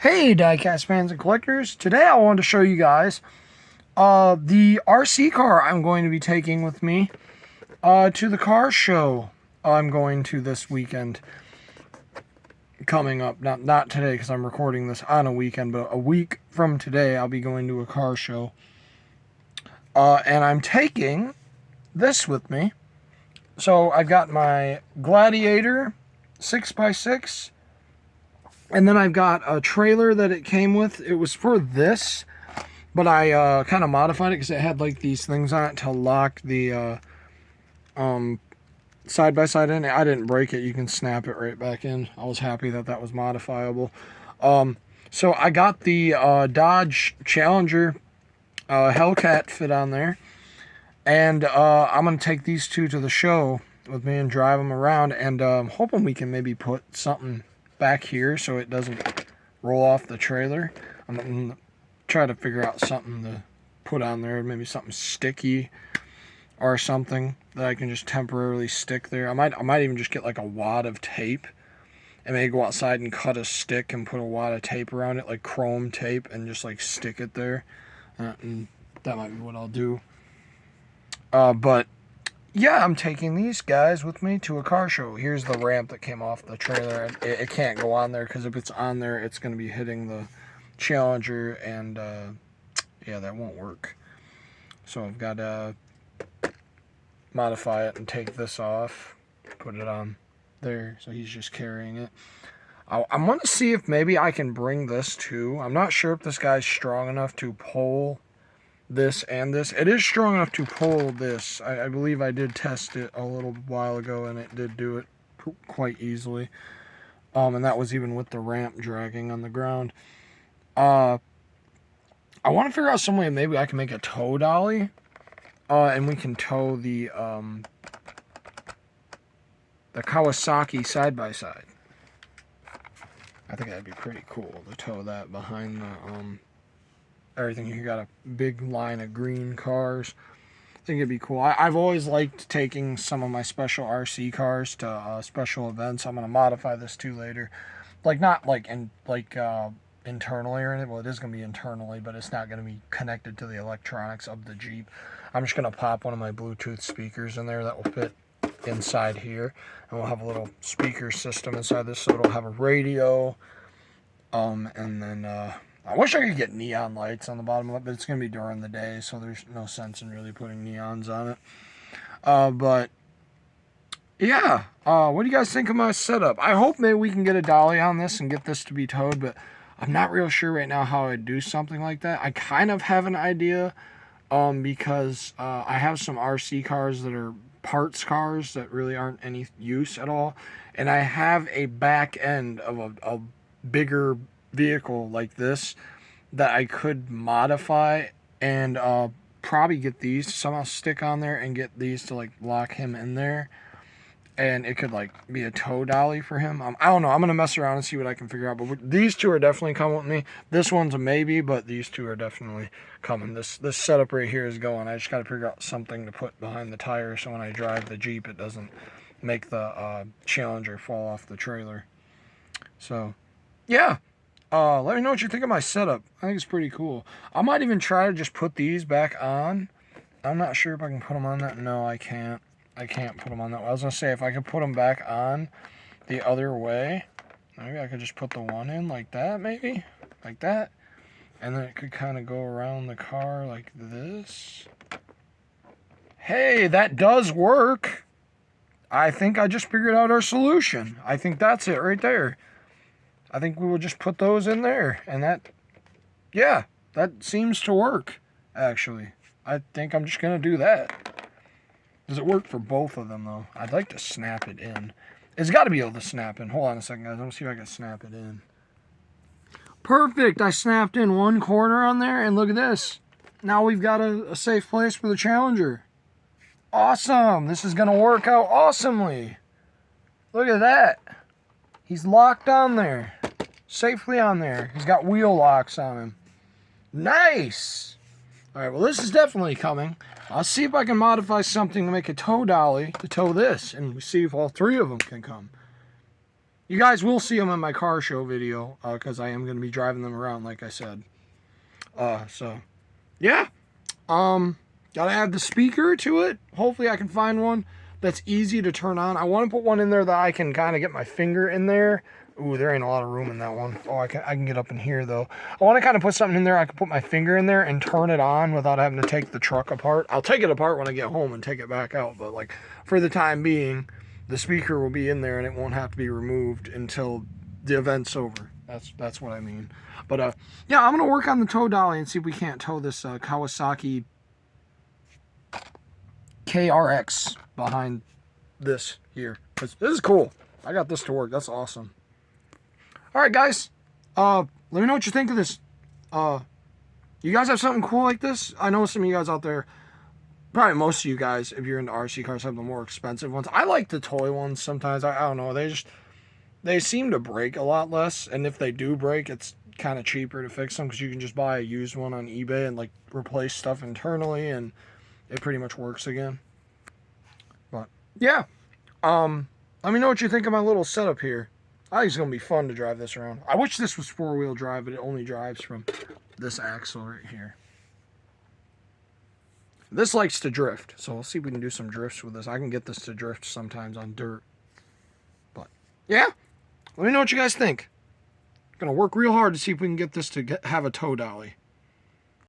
Hey diecast fans and collectors, today I wanted to show you guys the RC car I'm going to be taking with me to the car show I'm going to this weekend coming up. Not today because I'm recording this on a weekend, but a week from today I'll be going to a car show. And I'm taking this with me. So I've got my Gladiator 6x6. And then I've got a trailer that it came with. It was for this, but I kind of modified it because it had like these things on it to lock the side-by-side in. I didn't break it. You can snap it right back in. I was happy that that was modifiable. So I got the Dodge Challenger Hellcat fit on there. And I'm going to take these two to the show with me and drive them around. And I'm hoping we can maybe put something back here so it doesn't roll off the trailer. I'm going to try to figure out something to put on there. Maybe something sticky or something that I can just temporarily stick there. I might even just get like a wad of tape and maybe go outside and cut a stick and put a wad of tape around it, like chrome tape, and just like stick it there. And that might be what I'll do. But yeah, I'm taking these guys with me to a car show. Here's the ramp that came off the trailer. It can't go on there because if it's on there, it's going to be hitting the Challenger, and yeah, that won't work. So I've got to modify it and take this off, put it on there, so he's just carrying it. I'm going to see if maybe I can bring this too. I'm not sure if this guy's strong enough to pull this and this. It is strong enough to pull this. I believe I did test it a little while ago and it did do it quite easily. And that was even with the ramp dragging on the ground. I want to figure out some way maybe I can make a tow dolly. And we can tow the Kawasaki side-by-side. I think that'd be pretty cool to tow that behind the everything. You got a big line of green cars. I think it'd be cool. I've always liked taking some of my special RC cars to special events. I'm gonna modify this too later, like not like internally or anything. Well, it is gonna be internally, but it's not gonna be connected to the electronics of the Jeep. I'm just gonna pop one of my Bluetooth speakers in there that will fit inside here, and we'll have a little speaker system inside this, so it'll have a radio, and then I wish I could get neon lights on the bottom of it, but it's going to be during the day, so there's no sense in really putting neons on it. But, yeah. What do you guys think of my setup? I hope maybe we can get a dolly on this and get this to be towed, but I'm not real sure right now how I'd do something like that. I kind of have an idea, because I have some RC cars that are parts cars that really aren't any use at all, and I have a back end of a bigger vehicle like this that I could modify and probably get these to somehow stick on there and get these to like lock him in there, and it could like be a tow dolly for him. I don't know. I'm gonna mess around and see what I can figure out, but these two are definitely coming with me. This one's a maybe, but these two are definitely coming. This setup right here is going. I just got to figure out something to put behind the tire so when I drive the Jeep it doesn't make the Challenger fall off the trailer. So yeah. Let me know what you think of my setup. I think it's pretty cool. I might even try to just put these back on. I'm not sure if I can put them on that. No, I can't. I can't put them on that. I was going to say, if I could put them back on the other way, maybe I could just put the one in like that, maybe. Like that. And then it could kind of go around the car like this. Hey, that does work. I think I just figured out our solution. I think that's it right there. I think we will just put those in there, and that, yeah, that seems to work, actually. I think I'm just going to do that. Does it work for both of them, though? I'd like to snap it in. It's got to be able to snap in. Hold on a second, guys. Let me see if I can snap it in. Perfect. I snapped in one corner on there, and look at this. Now we've got a safe place for the Challenger. Awesome. This is going to work out awesomely. Look at that. He's locked on there. Safely on there. He's got wheel locks on him. Nice! Alright, well this is definitely coming. I'll see if I can modify something to make a tow dolly to tow this. And we see if all three of them can come. You guys will see them in my car show video because I am going to be driving them around, like I said. So, yeah. Gotta add the speaker to it. Hopefully I can find one that's easy to turn on. I want to put one in there that I can kind of get my finger in there. Ooh, there ain't a lot of room in that one. Oh, I can get up in here, though. I want to kind of put something in there I can put my finger in there and turn it on without having to take the truck apart. I'll take it apart when I get home and take it back out. But, like, for the time being, the speaker will be in there and it won't have to be removed until the event's over. That's what I mean. But, yeah, I'm going to work on the tow dolly and see if we can't tow this Kawasaki KRX behind this here. This is cool. I got this to work. That's awesome. Alright, guys. Let me know what you think of this. You guys have something cool like this? I know some of you guys out there, probably most of you guys, if you're into RC cars, have the more expensive ones. I like the toy ones sometimes. I don't know. They seem to break a lot less. And if they do break, it's kind of cheaper to fix them because you can just buy a used one on eBay and like replace stuff internally and it pretty much works again. But yeah, let me know what you think of my little setup here. I think it's gonna be fun to drive this around. I wish this was 4-wheel drive, but it only drives from this axle right here. This likes to drift, so we'll see if we can do some drifts with this. I can get this to drift sometimes on dirt. But yeah, let me know what you guys think. Gonna work real hard to see if we can get this to have a tow dolly.